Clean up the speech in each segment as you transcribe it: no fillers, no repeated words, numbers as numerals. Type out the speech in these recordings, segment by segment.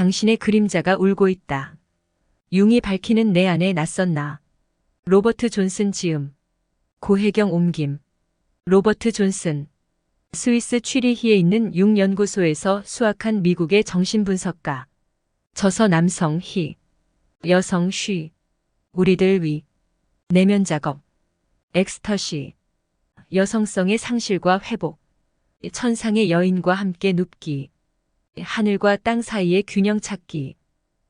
당신의 그림자가 울고 있다. 융이 밝히는 내 안에 낯선 나. 로버트 존슨 지음. 고혜경 옮김. 로버트 존슨. 스위스 취리히에 있는 융 연구소에서 수학한 미국의 정신분석가. 저서 남성 희. 여성 쉬. 우리들 위. 내면 작업. 엑스터시. 여성성의 상실과 회복. 천상의 여인과 함께 눕기. 하늘과 땅 사이의 균형 찾기.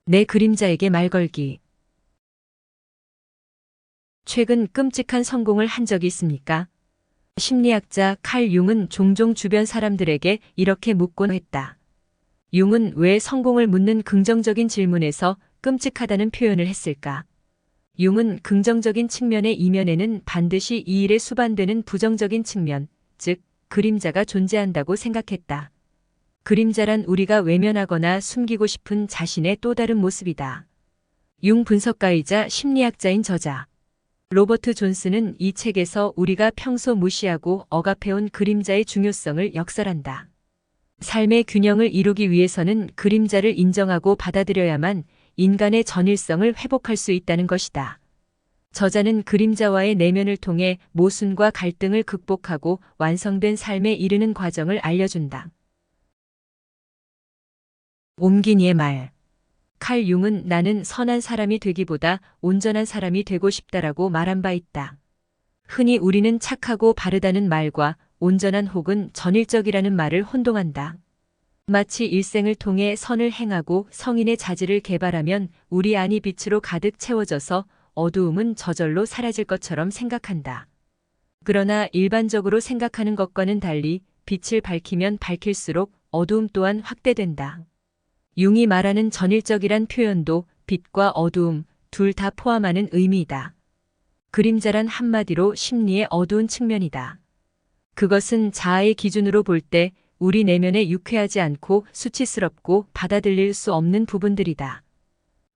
내 그림자에게 말 걸기. 최근 끔찍한 성공을 한 적이 있습니까? 심리학자 칼 융은 종종 주변 사람들에게 이렇게 묻곤 했다. 융은 왜 성공을 묻는 긍정적인 질문에서 끔찍하다는 표현을 했을까? 융은 긍정적인 측면의 이면에는 반드시 이 일에 수반되는 부정적인 측면, 즉 그림자가 존재한다고 생각했다. 그림자란 우리가 외면하거나 숨기고 싶은 자신의 또 다른 모습이다. 융 분석가이자 심리학자인 저자 로버트 존슨은 이 책에서 우리가 평소 무시하고 억압해온 그림자의 중요성을 역설한다. 삶의 균형을 이루기 위해서는 그림자를 인정하고 받아들여야만 인간의 전일성을 회복할 수 있다는 것이다. 저자는 그림자와의 내면을 통해 모순과 갈등을 극복하고 완성된 삶에 이르는 과정을 알려준다. 옮긴 이의 말. 칼 융은 나는 선한 사람이 되기보다 온전한 사람이 되고 싶다라고 말한 바 있다. 흔히 우리는 착하고 바르다는 말과 온전한 혹은 전일적이라는 말을 혼동한다. 마치 일생을 통해 선을 행하고 성인의 자질을 개발하면 우리 안이 빛으로 가득 채워져서 어두움은 저절로 사라질 것처럼 생각한다. 그러나 일반적으로 생각하는 것과는 달리 빛을 밝히면 밝힐수록 어두움 또한 확대된다. 융이 말하는 전일적이란 표현도 빛과 어두움 둘 다 포함하는 의미이다. 그림자란 한마디로 심리의 어두운 측면이다. 그것은 자아의 기준으로 볼 때 우리 내면에 유쾌하지 않고 수치스럽고 받아들일 수 없는 부분들이다.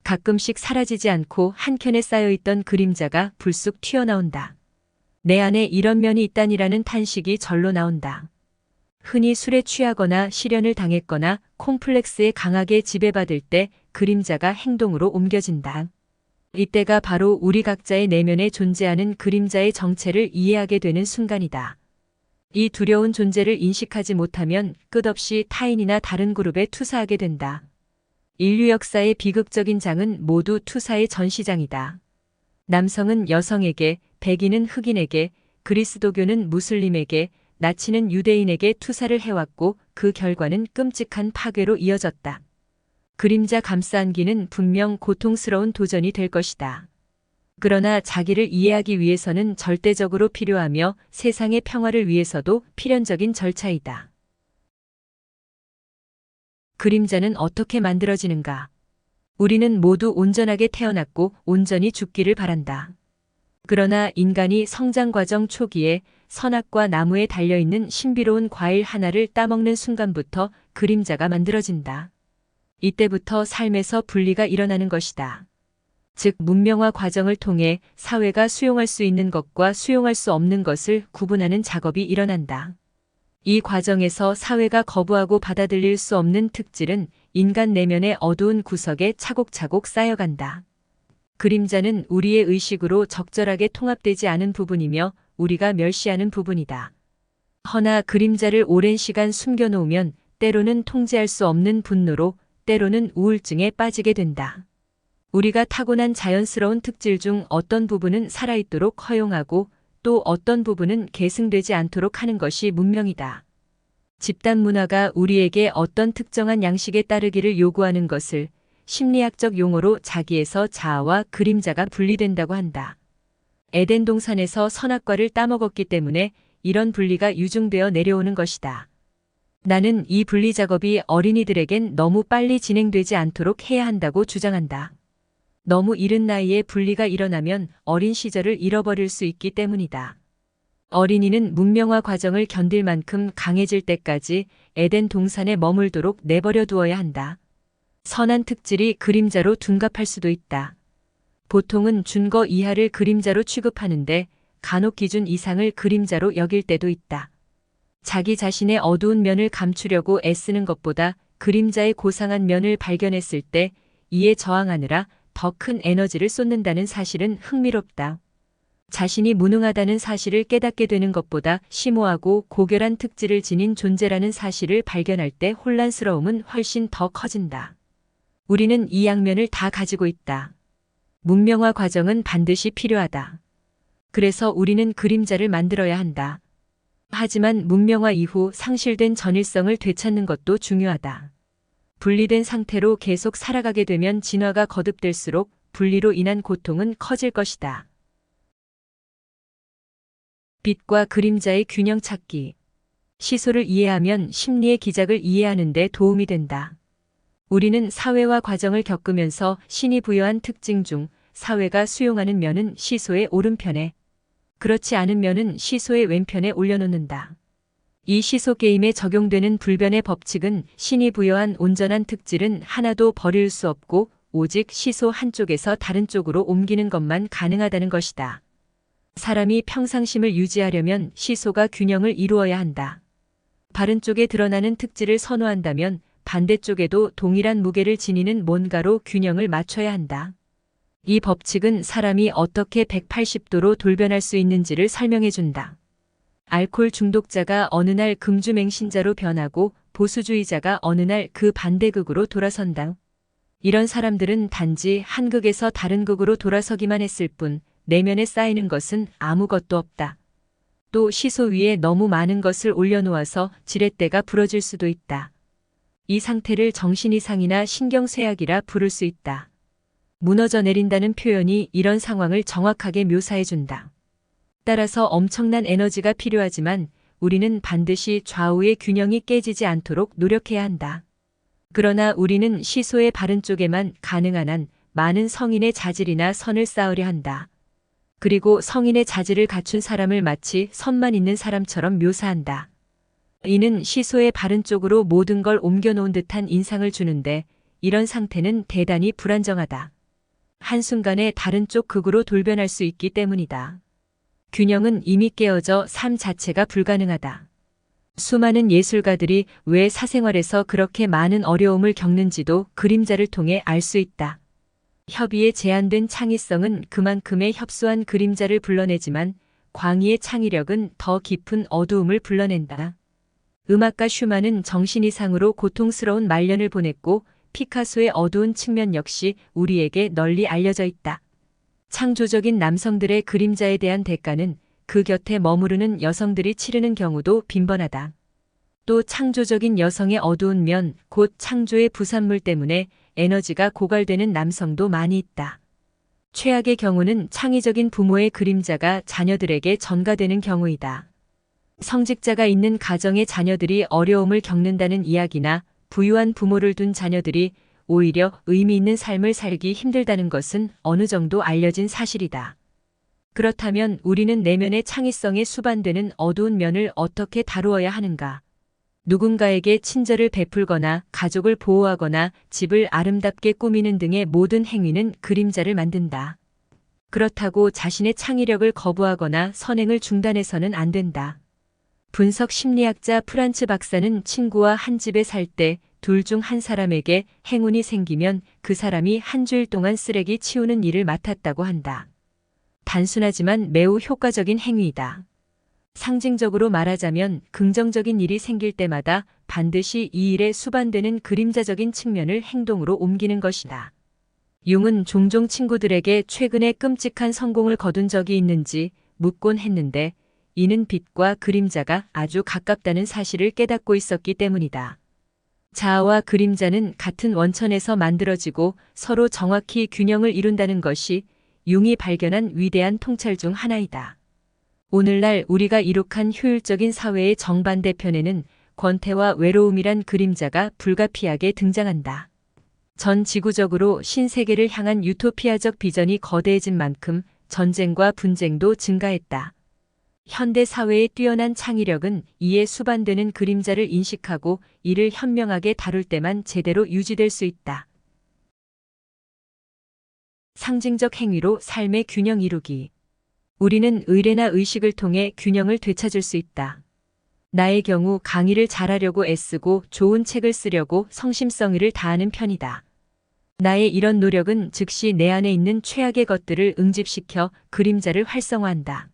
가끔씩 사라지지 않고 한켠에 쌓여있던 그림자가 불쑥 튀어나온다. 내 안에 이런 면이 있다니라는 탄식이 절로 나온다. 흔히 술에 취하거나 실연을 당했거나 콤플렉스에 강하게 지배받을 때 그림자가 행동으로 옮겨진다. 이때가 바로 우리 각자의 내면에 존재하는 그림자의 정체를 이해하게 되는 순간이다. 이 두려운 존재를 인식하지 못하면 끝없이 타인이나 다른 그룹에 투사하게 된다. 인류 역사의 비극적인 장은 모두 투사의 전시장이다. 남성은 여성에게, 백인은 흑인에게, 그리스도교는 무슬림에게, 나치는 유대인에게 투사를 해왔고 그 결과는 끔찍한 파괴로 이어졌다. 그림자 감싸안기는 분명 고통스러운 도전이 될 것이다. 그러나 자기를 이해하기 위해서는 절대적으로 필요하며 세상의 평화를 위해서도 필연적인 절차이다. 그림자는 어떻게 만들어지는가? 우리는 모두 온전하게 태어났고 온전히 죽기를 바란다. 그러나 인간이 성장 과정 초기에 선악과 나무에 달려있는 신비로운 과일 하나를 따먹는 순간부터 그림자가 만들어진다. 이때부터 삶에서 분리가 일어나는 것이다. 즉 문명화 과정을 통해 사회가 수용할 수 있는 것과 수용할 수 없는 것을 구분하는 작업이 일어난다. 이 과정에서 사회가 거부하고 받아들일 수 없는 특질은 인간 내면의 어두운 구석에 차곡차곡 쌓여간다. 그림자는 우리의 의식으로 적절하게 통합되지 않은 부분이며 우리가 멸시하는 부분이다. 허나 그림자를 오랜 시간 숨겨놓으면 때로는 통제할 수 없는 분노로, 때로는 우울증에 빠지게 된다. 우리가 타고난 자연스러운 특질 중 어떤 부분은 살아있도록 허용하고 또 어떤 부분은 계승되지 않도록 하는 것이 문명이다. 집단 문화가 우리에게 어떤 특정한 양식에 따르기를 요구하는 것을 심리학적 용어로 자기에서 자아와 그림자가 분리된다고 한다. 에덴 동산에서 선악과를 따먹었기 때문에 이런 분리가 유증되어 내려오는 것이다. 나는 이 분리 작업이 어린이들에겐 너무 빨리 진행되지 않도록 해야 한다고 주장한다. 너무 이른 나이에 분리가 일어나면 어린 시절을 잃어버릴 수 있기 때문이다. 어린이는 문명화 과정을 견딜 만큼 강해질 때까지 에덴 동산에 머물도록 내버려 두어야 한다. 선한 특질이 그림자로 둔갑할 수도 있다. 보통은 준거 이하를 그림자로 취급하는데 간혹 기준 이상을 그림자로 여길 때도 있다. 자기 자신의 어두운 면을 감추려고 애쓰는 것보다 그림자의 고상한 면을 발견했을 때 이에 저항하느라 더 큰 에너지를 쏟는다는 사실은 흥미롭다. 자신이 무능하다는 사실을 깨닫게 되는 것보다 심오하고 고결한 특질을 지닌 존재라는 사실을 발견할 때 혼란스러움은 훨씬 더 커진다. 우리는 이 양면을 다 가지고 있다. 문명화 과정은 반드시 필요하다. 그래서 우리는 그림자를 만들어야 한다. 하지만 문명화 이후 상실된 전일성을 되찾는 것도 중요하다. 분리된 상태로 계속 살아가게 되면 진화가 거듭될수록 분리로 인한 고통은 커질 것이다. 빛과 그림자의 균형 찾기. 시소를 이해하면 심리의 기작을 이해하는 데 도움이 된다. 우리는 사회와 과정을 겪으면서 신이 부여한 특징 중 사회가 수용하는 면은 시소의 오른편에, 그렇지 않은 면은 시소의 왼편에 올려놓는다. 이 시소 게임에 적용되는 불변의 법칙은 신이 부여한 온전한 특질은 하나도 버릴 수 없고 오직 시소 한쪽에서 다른 쪽으로 옮기는 것만 가능하다는 것이다. 사람이 평상심을 유지하려면 시소가 균형을 이루어야 한다. 바른 쪽에 드러나는 특질을 선호한다면 반대쪽에도 동일한 무게를 지니는 뭔가로 균형을 맞춰야 한다. 이 법칙은 사람이 어떻게 180도로 돌변할 수 있는지를 설명해 준다. 알코올 중독자가 어느 날 금주맹신자로 변하고 보수주의자가 어느 날 그 반대극으로 돌아선다. 이런 사람들은 단지 한 극에서 다른 극으로 돌아서기만 했을 뿐 내면에 쌓이는 것은 아무것도 없다. 또 시소 위에 너무 많은 것을 올려놓아서 지렛대가 부러질 수도 있다. 이 상태를 정신이상이나 신경쇠약이라 부를 수 있다. 무너져 내린다는 표현이 이런 상황을 정확하게 묘사해준다. 따라서 엄청난 에너지가 필요하지만 우리는 반드시 좌우의 균형이 깨지지 않도록 노력해야 한다. 그러나 우리는 시소의 바른 쪽에만 가능한 한 많은 성인의 자질이나 선을 쌓으려 한다. 그리고 성인의 자질을 갖춘 사람을 마치 선만 있는 사람처럼 묘사한다. 이는 시소의 바른 쪽으로 모든 걸 옮겨놓은 듯한 인상을 주는데 이런 상태는 대단히 불안정하다. 한순간에 다른 쪽 극으로 돌변할 수 있기 때문이다. 균형은 이미 깨어져 삶 자체가 불가능하다. 수많은 예술가들이 왜 사생활에서 그렇게 많은 어려움을 겪는지도 그림자를 통해 알 수 있다. 협의에 제한된 창의성은 그만큼의 협소한 그림자를 불러내지만 광의의 창의력은 더 깊은 어두움을 불러낸다. 음악가 슈만은 정신 이상으로 고통스러운 말년을 보냈고 피카소의 어두운 측면 역시 우리에게 널리 알려져 있다. 창조적인 남성들의 그림자에 대한 대가는 그 곁에 머무르는 여성들이 치르는 경우도 빈번하다. 또 창조적인 여성의 어두운 면, 곧 창조의 부산물 때문에 에너지가 고갈되는 남성도 많이 있다. 최악의 경우는 창의적인 부모의 그림자가 자녀들에게 전가되는 경우이다. 성직자가 있는 가정의 자녀들이 어려움을 겪는다는 이야기나 부유한 부모를 둔 자녀들이 오히려 의미 있는 삶을 살기 힘들다는 것은 어느 정도 알려진 사실이다. 그렇다면 우리는 내면의 창의성에 수반되는 어두운 면을 어떻게 다루어야 하는가? 누군가에게 친절을 베풀거나 가족을 보호하거나 집을 아름답게 꾸미는 등의 모든 행위는 그림자를 만든다. 그렇다고 자신의 창의력을 거부하거나 선행을 중단해서는 안 된다. 분석 심리학자 프란츠 박사는 친구와 한 집에 살 때 둘 중 한 사람에게 행운이 생기면 그 사람이 한 주일 동안 쓰레기 치우는 일을 맡았다고 한다. 단순하지만 매우 효과적인 행위이다. 상징적으로 말하자면 긍정적인 일이 생길 때마다 반드시 이 일에 수반되는 그림자적인 측면을 행동으로 옮기는 것이다. 융은 종종 친구들에게 최근에 끔찍한 성공을 거둔 적이 있는지 묻곤 했는데 이는 빛과 그림자가 아주 가깝다는 사실을 깨닫고 있었기 때문이다. 자아와 그림자는 같은 원천에서 만들어지고 서로 정확히 균형을 이룬다는 것이 융이 발견한 위대한 통찰 중 하나이다. 오늘날 우리가 이룩한 효율적인 사회의 정반대편에는 권태와 외로움이란 그림자가 불가피하게 등장한다. 전 지구적으로 신세계를 향한 유토피아적 비전이 거대해진 만큼 전쟁과 분쟁도 증가했다. 현대 사회의 뛰어난 창의력은 이에 수반되는 그림자를 인식하고 이를 현명하게 다룰 때만 제대로 유지될 수 있다. 상징적 행위로 삶의 균형 이루기. 우리는 의례나 의식을 통해 균형을 되찾을 수 있다. 나의 경우 강의를 잘하려고 애쓰고 좋은 책을 쓰려고 성심성의를 다하는 편이다. 나의 이런 노력은 즉시 내 안에 있는 최악의 것들을 응집시켜 그림자를 활성화한다.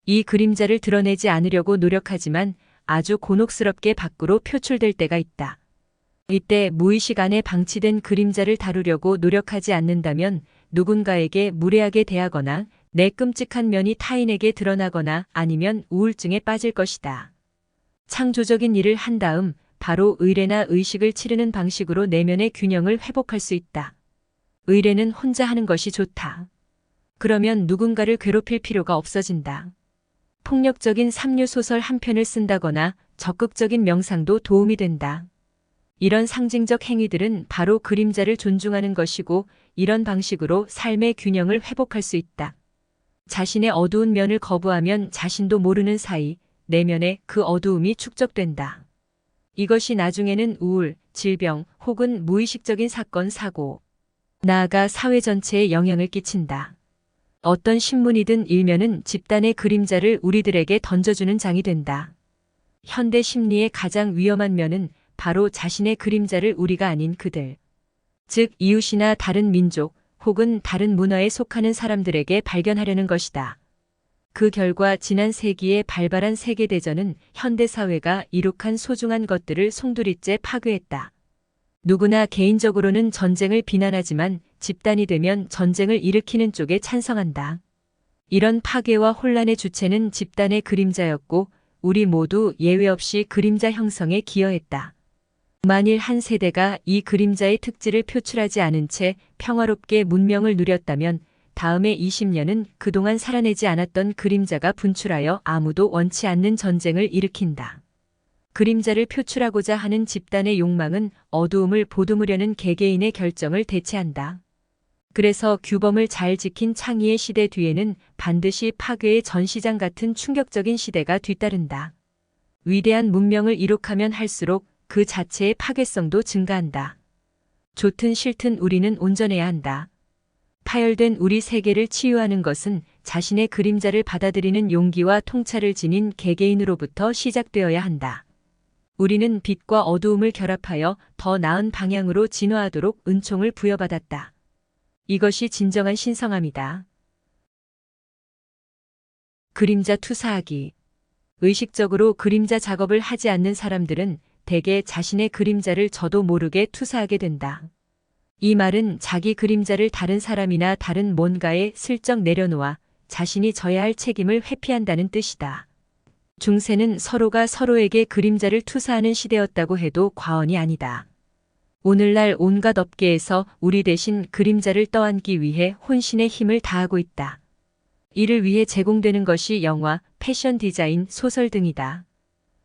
이 그림자를 드러내지 않으려고 노력하지만 아주 곤혹스럽게 밖으로 표출될 때가 있다. 이때 무의식 안에 방치된 그림자를 다루려고 노력하지 않는다면 누군가에게 무례하게 대하거나 내 끔찍한 면이 타인에게 드러나거나 아니면 우울증에 빠질 것이다. 창조적인 일을 한 다음 바로 의례나 의식을 치르는 방식으로 내면의 균형을 회복할 수 있다. 의례는 혼자 하는 것이 좋다. 그러면 누군가를 괴롭힐 필요가 없어진다. 폭력적인 삼류 소설 한 편을 쓴다거나 적극적인 명상도 도움이 된다. 이런 상징적 행위들은 바로 그림자를 존중하는 것이고 이런 방식으로 삶의 균형을 회복할 수 있다. 자신의 어두운 면을 거부하면 자신도 모르는 사이 내면에 그 어두움이 축적된다. 이것이 나중에는 우울, 질병 혹은 무의식적인 사건, 사고, 나아가 사회 전체에 영향을 끼친다. 어떤 신문이든 일면은 집단의 그림자를 우리들에게 던져주는 장이 된다. 현대 심리의 가장 위험한 면은 바로 자신의 그림자를 우리가 아닌 그들, 즉 이웃이나 다른 민족 혹은 다른 문화에 속하는 사람들에게 발견하려는 것이다. 그 결과 지난 세기의 발발한 세계대전은 현대사회가 이룩한 소중한 것들을 송두리째 파괴했다. 누구나 개인적으로는 전쟁을 비난하지만 집단이 되면 전쟁을 일으키는 쪽에 찬성한다. 이런 파괴와 혼란의 주체는 집단의 그림자였고 우리 모두 예외 없이 그림자 형성에 기여했다. 만일 한 세대가 이 그림자의 특질을 표출하지 않은 채 평화롭게 문명을 누렸다면 다음의 20년은 그동안 살아내지 않았던 그림자가 분출하여 아무도 원치 않는 전쟁을 일으킨다. 그림자를 표출하고자 하는 집단의 욕망은 어두움을 보듬으려는 개개인의 결정을 대체한다. 그래서 규범을 잘 지킨 창의의 시대 뒤에는 반드시 파괴의 전시장 같은 충격적인 시대가 뒤따른다. 위대한 문명을 이룩하면 할수록 그 자체의 파괴성도 증가한다. 좋든 싫든 우리는 온전해야 한다. 파열된 우리 세계를 치유하는 것은 자신의 그림자를 받아들이는 용기와 통찰을 지닌 개개인으로부터 시작되어야 한다. 우리는 빛과 어두움을 결합하여 더 나은 방향으로 진화하도록 은총을 부여받았다. 이것이 진정한 신성함이다. 그림자 투사하기. 의식적으로 그림자 작업을 하지 않는 사람들은 대개 자신의 그림자를 저도 모르게 투사하게 된다. 이 말은 자기 그림자를 다른 사람이나 다른 뭔가에 슬쩍 내려놓아 자신이 져야 할 책임을 회피한다는 뜻이다. 중세는 서로가 서로에게 그림자를 투사하는 시대였다고 해도 과언이 아니다. 오늘날 온갖 업계에서 우리 대신 그림자를 떠안기 위해 혼신의 힘을 다하고 있다. 이를 위해 제공되는 것이 영화, 패션 디자인, 소설 등이다.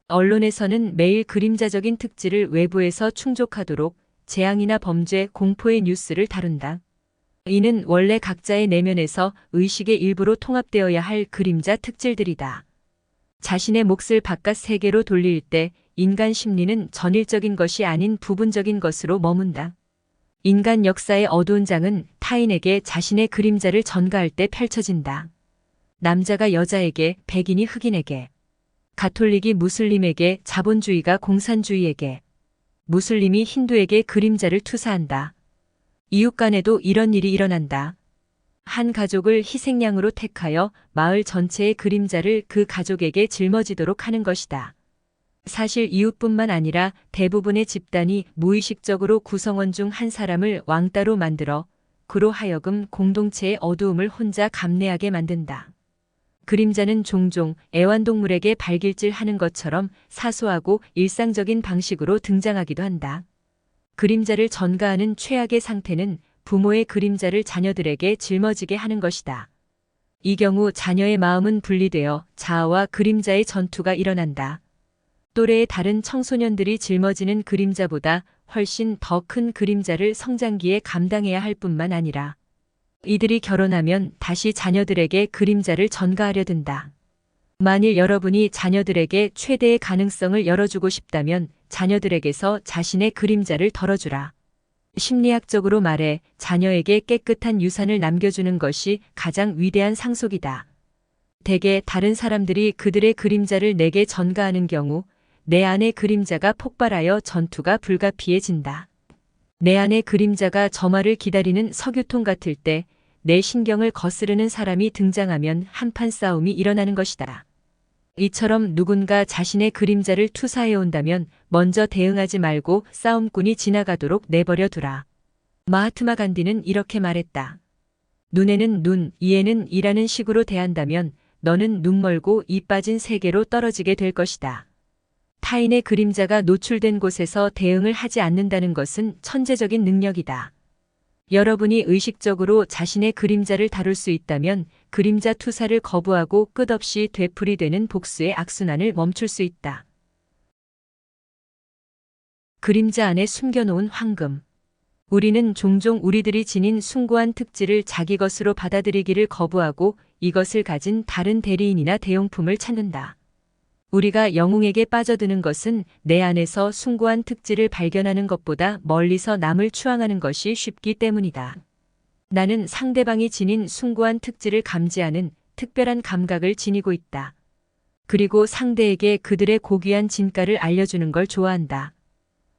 언론에서는 매일 그림자적인 특질을 외부에서 충족하도록 재앙이나 범죄, 공포의 뉴스를 다룬다. 이는 원래 각자의 내면에서 의식의 일부로 통합되어야 할 그림자 특질들이다. 자신의 몫을 바깥 세계로 돌릴 때 인간 심리는 전일적인 것이 아닌 부분적인 것으로 머문다. 인간 역사의 어두운 장은 타인에게 자신의 그림자를 전가할 때 펼쳐진다. 남자가 여자에게, 백인이 흑인에게, 가톨릭이 무슬림에게, 자본주의가 공산주의에게, 무슬림이 힌두에게 그림자를 투사한다. 이웃 간에도 이런 일이 일어난다. 한 가족을 희생양으로 택하여 마을 전체의 그림자를 그 가족에게 짊어지도록 하는 것이다. 사실 이웃뿐만 아니라 대부분의 집단이 무의식적으로 구성원 중 한 사람을 왕따로 만들어 그로 하여금 공동체의 어두움을 혼자 감내하게 만든다. 그림자는 종종 애완동물에게 발길질하는 것처럼 사소하고 일상적인 방식으로 등장하기도 한다. 그림자를 전가하는 최악의 상태는 부모의 그림자를 자녀들에게 짊어지게 하는 것이다. 이 경우 자녀의 마음은 분리되어 자아와 그림자의 전투가 일어난다. 또래의 다른 청소년들이 짊어지는 그림자보다 훨씬 더 큰 그림자를 성장기에 감당해야 할 뿐만 아니라 이들이 결혼하면 다시 자녀들에게 그림자를 전가하려 든다. 만일 여러분이 자녀들에게 최대의 가능성을 열어주고 싶다면 자녀들에게서 자신의 그림자를 덜어주라. 심리학적으로 말해 자녀에게 깨끗한 유산을 남겨주는 것이 가장 위대한 상속이다. 대개 다른 사람들이 그들의 그림자를 내게 전가하는 경우 내 안의 그림자가 폭발하여 전투가 불가피해진다. 내 안의 그림자가 점화를 기다리는 석유통 같을 때 내 신경을 거스르는 사람이 등장하면 한판 싸움이 일어나는 것이다. 이처럼 누군가 자신의 그림자를 투사해 온다면 먼저 대응하지 말고 싸움꾼이 지나가도록 내버려 두라. 마하트마 간디는 이렇게 말했다. 눈에는 눈, 이에는 이라는 식으로 대한다면 너는 눈 멀고 이 빠진 세계로 떨어지게 될 것이다. 타인의 그림자가 노출된 곳에서 대응을 하지 않는다는 것은 천재적인 능력이다. 여러분이 의식적으로 자신의 그림자를 다룰 수 있다면 그림자 투사를 거부하고 끝없이 되풀이되는 복수의 악순환을 멈출 수 있다. 그림자 안에 숨겨놓은 황금. 우리는 종종 우리들이 지닌 숭고한 특질을 자기 것으로 받아들이기를 거부하고 이것을 가진 다른 대리인이나 대용품을 찾는다. 우리가 영웅에게 빠져드는 것은 내 안에서 숭고한 특질을 발견하는 것보다 멀리서 남을 추앙하는 것이 쉽기 때문이다. 나는 상대방이 지닌 숭고한 특질을 감지하는 특별한 감각을 지니고 있다. 그리고 상대에게 그들의 고귀한 진가를 알려주는 걸 좋아한다.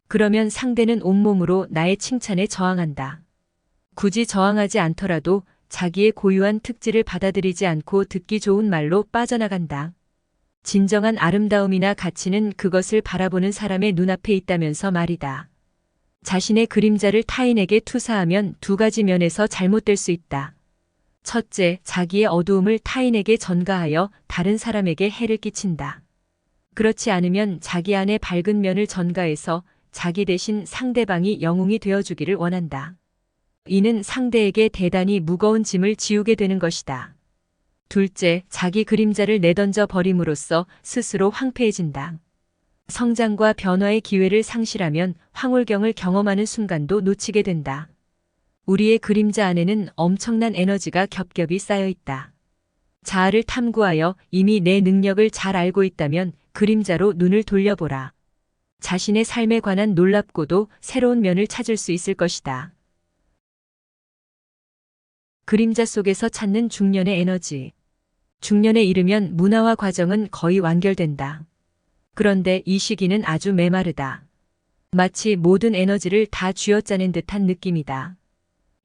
그러면 상대는 온몸으로 나의 칭찬에 저항한다. 굳이 저항하지 않더라도 자기의 고유한 특질을 받아들이지 않고 듣기 좋은 말로 빠져나간다. 진정한 아름다움이나 가치는 그것을 바라보는 사람의 눈앞에 있다면서 말이다. 자신의 그림자를 타인에게 투사하면 두 가지 면에서 잘못될 수 있다. 첫째, 자기의 어두움을 타인에게 전가하여 다른 사람에게 해를 끼친다. 그렇지 않으면 자기 안의 밝은 면을 전가해서 자기 대신 상대방이 영웅이 되어주기를 원한다. 이는 상대에게 대단히 무거운 짐을 지우게 되는 것이다. 둘째, 자기 그림자를 내던져 버림으로써 스스로 황폐해진다. 성장과 변화의 기회를 상실하면 황홀경을 경험하는 순간도 놓치게 된다. 우리의 그림자 안에는 엄청난 에너지가 겹겹이 쌓여 있다. 자아를 탐구하여 이미 내 능력을 잘 알고 있다면 그림자로 눈을 돌려보라. 자신의 삶에 관한 놀랍고도 새로운 면을 찾을 수 있을 것이다. 그림자 속에서 찾는 중년의 에너지. 중년에 이르면 문화화 과정은 거의 완결된다. 그런데 이 시기는 아주 메마르다. 마치 모든 에너지를 다 쥐어짜낸 듯한 느낌이다.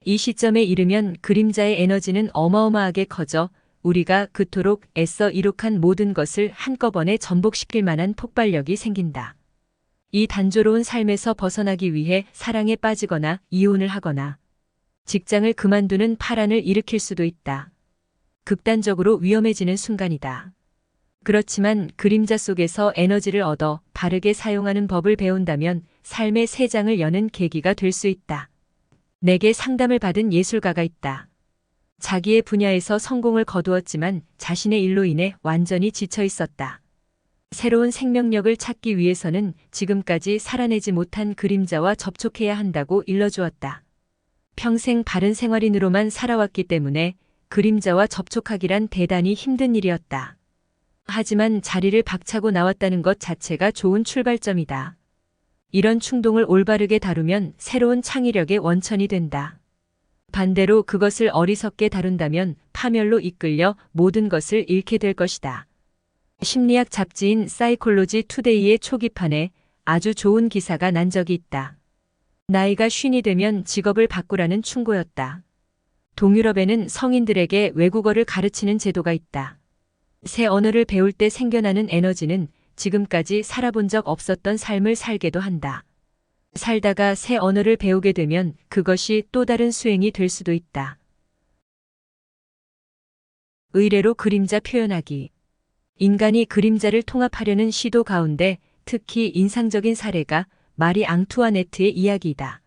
이 시점에 이르면 그림자의 에너지는 어마어마하게 커져 우리가 그토록 애써 이룩한 모든 것을 한꺼번에 전복시킬 만한 폭발력이 생긴다. 이 단조로운 삶에서 벗어나기 위해 사랑에 빠지거나 이혼을 하거나 직장을 그만두는 파란을 일으킬 수도 있다. 극단적으로 위험해지는 순간이다. 그렇지만 그림자 속에서 에너지를 얻어 바르게 사용하는 법을 배운다면 삶의 새 장을 여는 계기가 될 수 있다. 내게 상담을 받은 예술가가 있다. 자기의 분야에서 성공을 거두었지만 자신의 일로 인해 완전히 지쳐 있었다. 새로운 생명력을 찾기 위해서는 지금까지 살아내지 못한 그림자와 접촉해야 한다고 일러주었다. 평생 바른 생활인으로만 살아왔기 때문에 그림자와 접촉하기란 대단히 힘든 일이었다. 하지만 자리를 박차고 나왔다는 것 자체가 좋은 출발점이다. 이런 충동을 올바르게 다루면 새로운 창의력의 원천이 된다. 반대로 그것을 어리석게 다룬다면 파멸로 이끌려 모든 것을 잃게 될 것이다. 심리학 잡지인 사이콜로지 투데이의 초기판에 아주 좋은 기사가 난 적이 있다. 나이가 50이 되면 직업을 바꾸라는 충고였다. 동유럽에는 성인들에게 외국어를 가르치는 제도가 있다. 새 언어를 배울 때 생겨나는 에너지는 지금까지 살아본 적 없었던 삶을 살게도 한다. 살다가 새 언어를 배우게 되면 그것이 또 다른 수행이 될 수도 있다. 의례로 그림자 표현하기. 인간이 그림자를 통합하려는 시도 가운데 특히 인상적인 사례가 마리 앙투아네트의 이야기이다.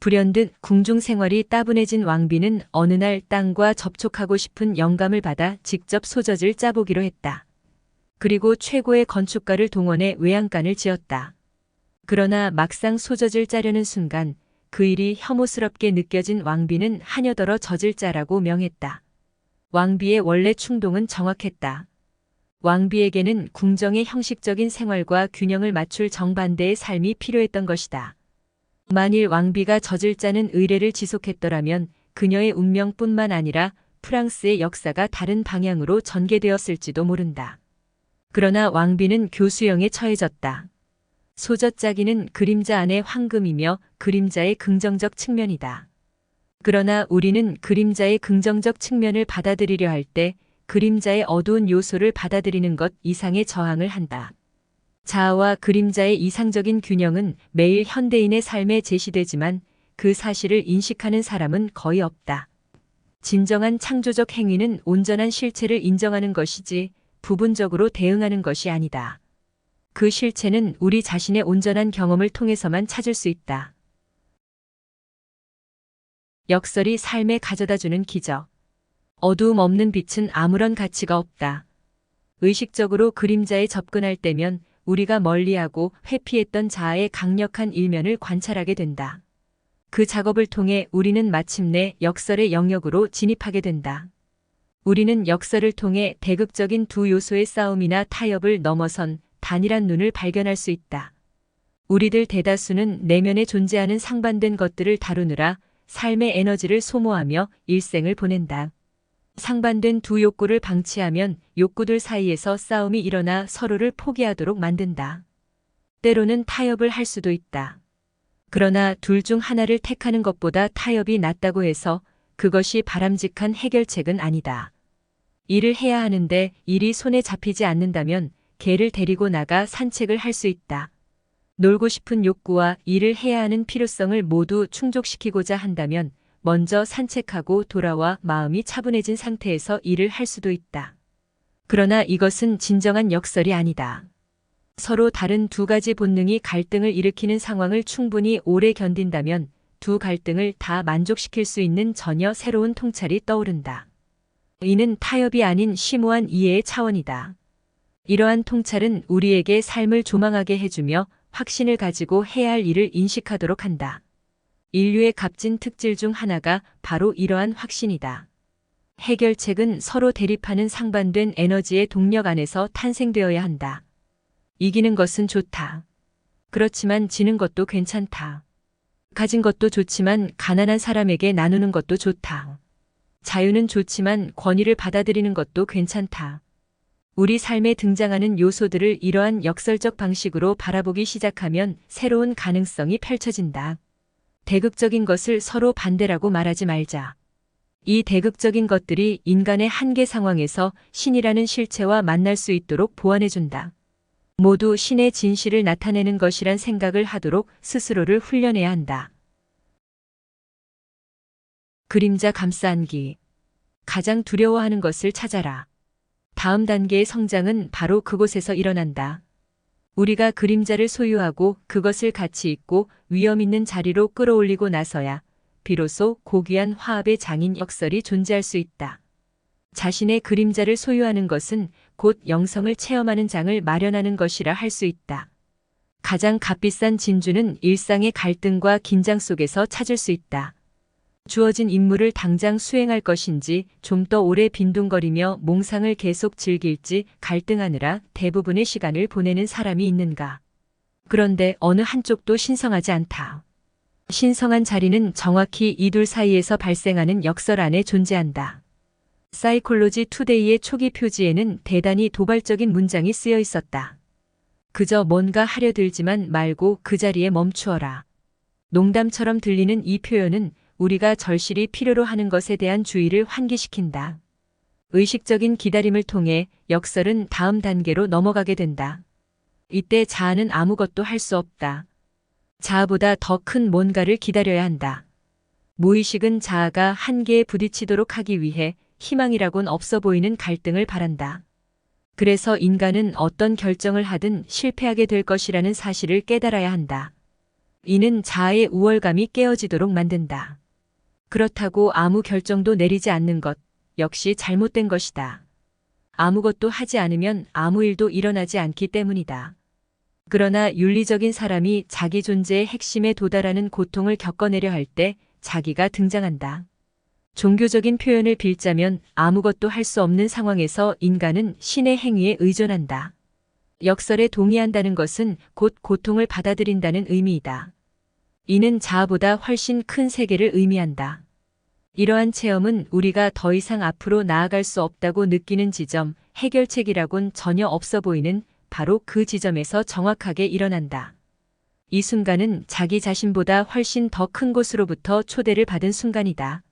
불현듯 궁중 생활이 따분해진 왕비는 어느 날 땅과 접촉하고 싶은 영감을 받아 직접 소젖을 짜보기로 했다. 그리고 최고의 건축가를 동원해 외양간을 지었다. 그러나 막상 소젖을 짜려는 순간 그 일이 혐오스럽게 느껴진 왕비는 하녀더러 젖을 짜라고 명했다. 왕비의 원래 충동은 정확했다. 왕비에게는 궁정의 형식적인 생활과 균형을 맞출 정반대의 삶이 필요했던 것이다. 만일 왕비가 젖을 짜는 의례를 지속했더라면 그녀의 운명뿐만 아니라 프랑스의 역사가 다른 방향으로 전개되었을지도 모른다. 그러나 왕비는 교수형에 처해졌다. 소젖짜기는 그림자 안의 황금이며 그림자의 긍정적 측면이다. 그러나 우리는 그림자의 긍정적 측면을 받아들이려 할 때 그림자의 어두운 요소를 받아들이는 것 이상의 저항을 한다. 자아와 그림자의 이상적인 균형은 매일 현대인의 삶에 제시되지만 그 사실을 인식하는 사람은 거의 없다. 진정한 창조적 행위는 온전한 실체를 인정하는 것이지 부분적으로 대응하는 것이 아니다. 그 실체는 우리 자신의 온전한 경험을 통해서만 찾을 수 있다. 역설이 삶에 가져다주는 기적. 어두움 없는 빛은 아무런 가치가 없다. 의식적으로 그림자에 접근할 때면 우리가 멀리하고 회피했던 자아의 강력한 일면을 관찰하게 된다. 그 작업을 통해 우리는 마침내 역설의 영역으로 진입하게 된다. 우리는 역설을 통해 대극적인 두 요소의 싸움이나 타협을 넘어선 단일한 눈을 발견할 수 있다. 우리들 대다수는 내면에 존재하는 상반된 것들을 다루느라 삶의 에너지를 소모하며 일생을 보낸다. 상반된 두 욕구를 방치하면 욕구들 사이에서 싸움이 일어나 서로를 포기하도록 만든다. 때로는 타협을 할 수도 있다. 그러나 둘 중 하나를 택하는 것보다 타협이 낫다고 해서 그것이 바람직한 해결책은 아니다. 일을 해야 하는데 일이 손에 잡히지 않는다면 개를 데리고 나가 산책을 할 수 있다. 놀고 싶은 욕구와 일을 해야 하는 필요성을 모두 충족시키고자 한다면 먼저 산책하고 돌아와 마음이 차분해진 상태에서 일을 할 수도 있다. 그러나 이것은 진정한 역설이 아니다. 서로 다른 두 가지 본능이 갈등을 일으키는 상황을 충분히 오래 견딘다면 두 갈등을 다 만족시킬 수 있는 전혀 새로운 통찰이 떠오른다. 이는 타협이 아닌 심오한 이해의 차원이다. 이러한 통찰은 우리에게 삶을 조망하게 해주며 확신을 가지고 해야 할 일을 인식하도록 한다. 인류의 값진 특질 중 하나가 바로 이러한 확신이다. 해결책은 서로 대립하는 상반된 에너지의 동력 안에서 탄생되어야 한다. 이기는 것은 좋다. 그렇지만 지는 것도 괜찮다. 가진 것도 좋지만 가난한 사람에게 나누는 것도 좋다. 자유는 좋지만 권위를 받아들이는 것도 괜찮다. 우리 삶에 등장하는 요소들을 이러한 역설적 방식으로 바라보기 시작하면 새로운 가능성이 펼쳐진다. 대극적인 것을 서로 반대라고 말하지 말자. 이 대극적인 것들이 인간의 한계 상황에서 신이라는 실체와 만날 수 있도록 보완해준다. 모두 신의 진실을 나타내는 것이란 생각을 하도록 스스로를 훈련해야 한다. 그림자 감싸안기. 가장 두려워하는 것을 찾아라. 다음 단계의 성장은 바로 그곳에서 일어난다. 우리가 그림자를 소유하고 그것을 가치 있고 위험 있는 자리로 끌어올리고 나서야 비로소 고귀한 화합의 장인 역설이 존재할 수 있다. 자신의 그림자를 소유하는 것은 곧 영성을 체험하는 장을 마련하는 것이라 할 수 있다. 가장 값비싼 진주는 일상의 갈등과 긴장 속에서 찾을 수 있다. 주어진 임무를 당장 수행할 것인지 좀 더 오래 빈둥거리며 몽상을 계속 즐길지 갈등하느라 대부분의 시간을 보내는 사람이 있는가. 그런데 어느 한쪽도 신성하지 않다. 신성한 자리는 정확히 이 둘 사이에서 발생하는 역설 안에 존재한다. 사이콜로지 투데이의 초기 표지에는 대단히 도발적인 문장이 쓰여 있었다. 그저 뭔가 하려 들지만 말고 그 자리에 멈추어라. 농담처럼 들리는 이 표현은 우리가 절실히 필요로 하는 것에 대한 주의를 환기시킨다. 의식적인 기다림을 통해 역설은 다음 단계로 넘어가게 된다. 이때 자아는 아무것도 할 수 없다. 자아보다 더 큰 뭔가를 기다려야 한다. 무의식은 자아가 한계에 부딪히도록 하기 위해 희망이라곤 없어 보이는 갈등을 바란다. 그래서 인간은 어떤 결정을 하든 실패하게 될 것이라는 사실을 깨달아야 한다. 이는 자아의 우월감이 깨어지도록 만든다. 그렇다고 아무 결정도 내리지 않는 것 역시 잘못된 것이다. 아무것도 하지 않으면 아무 일도 일어나지 않기 때문이다. 그러나 윤리적인 사람이 자기 존재의 핵심에 도달하는 고통을 겪어내려 할 때 자기가 등장한다. 종교적인 표현을 빌자면 아무것도 할 수 없는 상황에서 인간은 신의 행위에 의존한다. 역설에 동의한다는 것은 곧 고통을 받아들인다는 의미이다. 이는 자아보다 훨씬 큰 세계를 의미한다. 이러한 체험은 우리가 더 이상 앞으로 나아갈 수 없다고 느끼는 지점, 해결책이라곤 전혀 없어 보이는 바로 그 지점에서 정확하게 일어난다. 이 순간은 자기 자신보다 훨씬 더 큰 곳으로부터 초대를 받은 순간이다.